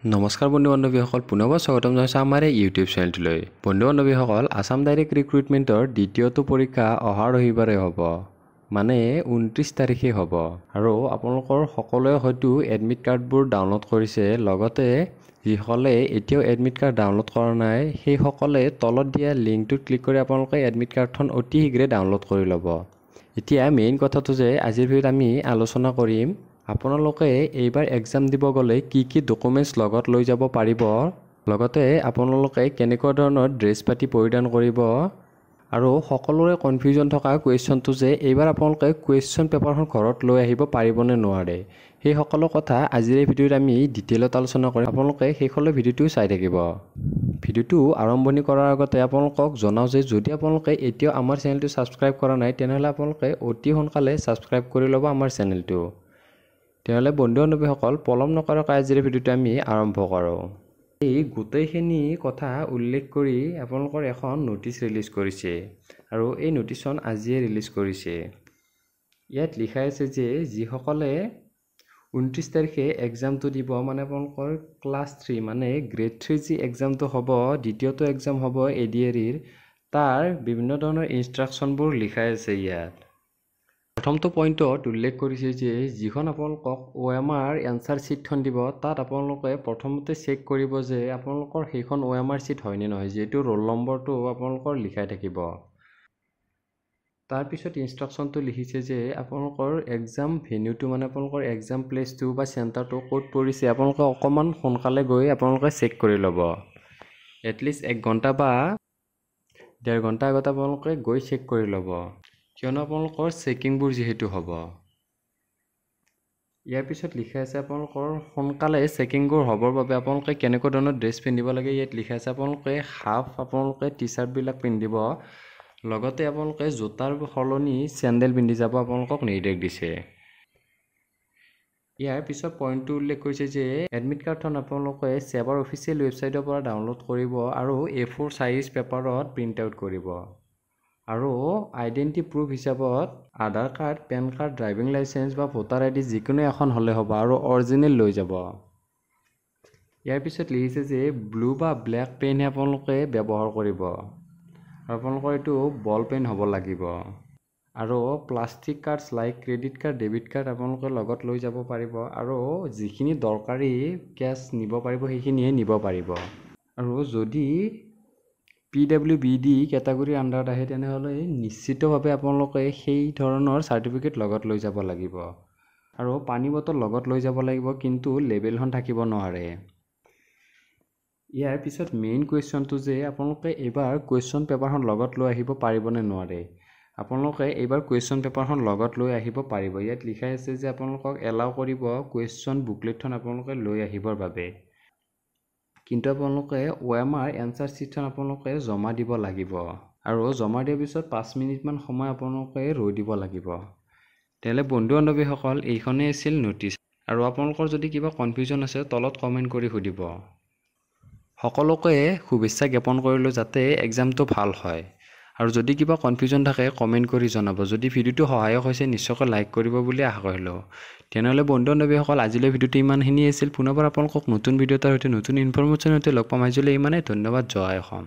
নমস্কাৰ বন্ধু বান্ধৱীসকল, পুনৰবাৰ স্বাগতম জনাইছোঁ আমাৰ এই ইউটিউব চেনেলটোলৈ। বন্ধু বান্ধৱীসকল, আসাম ডাইৰেক্ট ৰিক্ৰুইটমেণ্টৰ দ্বিতীয়টো পৰীক্ষা অহা ৰবিবাৰে হ'ব, মানে 29 তাৰিখে হ'ব। আৰু আপোনালোকৰ সকলোৱে হয়তো এডমিট কাৰ্ডবোৰ ডাউনলোড কৰিছে। লগতে যিসকলে এতিয়াও এডমিট কাৰ্ড ডাউনলোড কৰা নাই, সেইসকলে তলত দিয়া লিংকটোত ক্লিক কৰি আপোনালোকে এডমিট কাৰ্ডখন অতি শীঘ্ৰে ডাউনলোড কৰি ল'ব। এতিয়া মেইন কথাটো যে আজিৰ ভিডিঅ'ত আমি আলোচনা কৰিম আপোনালোকে এইবাৰ এক্সাম দিব গ'লে কি কি ডকুমেণ্টছ লগত লৈ যাব পাৰিব, লগতে আপোনালোকে কেনেকুৱা ধৰণৰ ড্ৰেছ পাতি পৰিধান কৰিব, আৰু সকলোৰে কনফিউজন থকা কুৱেশ্যনটো যে এইবাৰ আপোনালোকে কুৱেশ্যন পেপাৰখন ঘৰত লৈ আহিব পাৰিবনে নোৱাৰে, সেই সকলো কথা আজিৰ এই ভিডিঅ'ত আমি ডিটেইলত আলোচনা কৰিম। আপোনালোকে শেষলৈ ভিডিঅ'টো চাই থাকিব। ভিডিঅ'টো আৰম্ভণি কৰাৰ আগতে আপোনালোকক জনাওঁ যে যদি আপোনালোকে এতিয়াও আমাৰ চেনেলটো ছাবস্ক্ৰাইব কৰা নাই, তেনেহ'লে আপোনালোকে অতি সোনকালে ছাবস্ক্ৰাইব কৰি ল'ব আমাৰ চেনেলটো। তেনেহ'লে বন্ধু বান্ধৱীসকল, পলম নকৰাকৈ আজিৰ ভিডিঅ'টো আমি আৰম্ভ কৰোঁ। এই গোটেইখিনি কথা উল্লেখ কৰি আপোনালোকৰ এখন ন'টিচ ৰিলিজ কৰিছে, আৰু এই ন'টিচখন আজিয়ে ৰিলিজ কৰিছে। ইয়াত লিখা আছে যে যিসকলে 29 তাৰিখে এক্সামটো দিব, মানে আপোনালোকৰ ক্লাছ 3 মানে গ্ৰেড 3 যি এক্সামটো হ'ব, দ্বিতীয়টো এক্সাম হ'ব ADAR-ৰ, তাৰ বিভিন্ন ধৰণৰ ইনষ্ট্ৰাকশ্যনবোৰ লিখাই আছে ইয়াত। প্ৰথমটো পইণ্টত উল্লেখ কৰিছে যে যিখন আপোনালোকক OMR এনচাৰ শ্বীটখন দিব, তাত আপোনালোকে প্ৰথমতে চেক কৰিব যে আপোনালোকৰ সেইখন OMR শ্বীট হয়নে নহয়, যিহেতু ৰোল নম্বৰটো আপোনালোকৰ লিখাই থাকিব। তাৰপিছত ইনষ্ট্ৰাকশ্যনটো লিখিছে যে আপোনালোকৰ এক্সাম ভেন্যুটো, মানে আপোনালোকৰ এক্সাম প্লেচটো বা চেণ্টাৰটো ক'ত পৰিছে, আপোনালোকে অকণমান সোনকালে গৈ আপোনালোকে চেক কৰি ল'ব। এটলিষ্ট 1 ঘণ্টা বা 1.5 ঘণ্টা আগত আপোনালোকে গৈ চেক কৰি ল'ব, কিয়নো আপোনালোকৰ চেকিংবোৰ যিহেতু হ'ব। ইয়াৰ পিছত লিখা আছে আপোনালোকৰ সোনকালে চেকিংবোৰ হ'বৰ বাবে আপোনালোকে কেনেকুৱা ধৰণৰ ড্ৰেছ পিন্ধিব লাগে। ইয়াত লিখা আছে আপোনালোকে হাফ আপোনালোকে টি চাৰ্টবিলাক পিন্ধিব, লগতে আপোনালোকে জোতাৰ সলনি চেণ্ডেল পিন্ধি যাব আপোনালোকক নিৰ্দেশ দিছে। ইয়াৰ পিছত পইণ্টটো উল্লেখ কৰিছে যে এডমিট কাৰ্ডখন আপোনালোকে ছেবাৰ অফিচিয়েল ৱেবছাইটৰ পৰা ডাউনলোড কৰিব আৰু A4 সাইজ পেপাৰত প্ৰিণ্ট আউট কৰিব, আৰু আইডেণ্টি প্ৰুফ হিচাপত Aadhaar card, PAN card, driving licence বা ভোটাৰ ID যিকোনো এখন হ'লে হ'ব, আৰু অৰিজিনেল লৈ যাব। ইয়াৰ পিছত লিখিছে যে ব্লু বা ব্লেক পেনহে আপোনালোকে ব্যৱহাৰ কৰিব, আৰু আপোনালোকৰ এইটো বল পেন হ'ব লাগিব, আৰু plastic cards like credit card, debit card আপোনালোকে লগত লৈ যাব পাৰিব, আৰু যিখিনি দৰকাৰী কেছ নিব পাৰিব সেইখিনিয়ে নিব পাৰিব। আৰু যদি PWBD কেটাগৰীৰ আণ্ডাৰত আহে, তেনেহ'লে নিশ্চিতভাৱে আপোনালোকে সেই ধৰণৰ চাৰ্টিফিকেট লগত লৈ যাব লাগিব, আৰু পানী বটল লগত লৈ যাব লাগিব, কিন্তু লেবেলখন থাকিব নোৱাৰে। ইয়াৰ পিছত মেইন কুৱেশ্যনটো যে আপোনালোকে এইবাৰ কুৱেশ্যন পেপাৰখন লগত লৈ আহিব পাৰিবনে নোৱাৰে। আপোনালোকে এইবাৰ কুৱেশ্যন পেপাৰখন লগত লৈ আহিব পাৰিব। ইয়াত লিখা আছে যে আপোনালোকক এলাউ কৰিব কুৱেশ্যন বুকলেটখন আপোনালোকে লৈ আহিবৰ বাবে, কিন্তু আপোনালোকে OMR এনচাৰ শ্বীটখন আপোনালোকে জমা দিব লাগিব, আৰু জমা দিয়াৰ পিছত 5 মিনিটমান সময় আপোনালোকে ৰৈ দিব লাগিব। তেনেহ'লে বন্ধু বান্ধৱীসকল, এইখনেই আছিল ন'টিচ, আৰু আপোনালোকৰ যদি কিবা কনফিউজন আছে তলত কমেণ্ট কৰি সুধিব। সকলোকে শুভেচ্ছা জ্ঞাপন কৰিলোঁ যাতে এক্সামটো ভাল হয়, আৰু যদি কিবা কনফিউজন থাকে কমেণ্ট কৰি জনাব। যদি ভিডিঅ'টো সহায়ক হৈছে নিশ্চয়কৈ লাইক কৰিব বুলি আশা কৰিলোঁ। তেনেহ'লে বন্ধু বান্ধৱীসকল, আজিলৈ ভিডিঅ'টো ইমানখিনি আছিল। পুনৰবাৰ আপোনালোকক নতুন ভিডিঅ' এটাৰ সৈতে নতুন ইনফৰমেশ্যনৰ সৈতে লগ পাম। আজিলৈ ইমানেই, ধন্যবাদ। জয় অসম।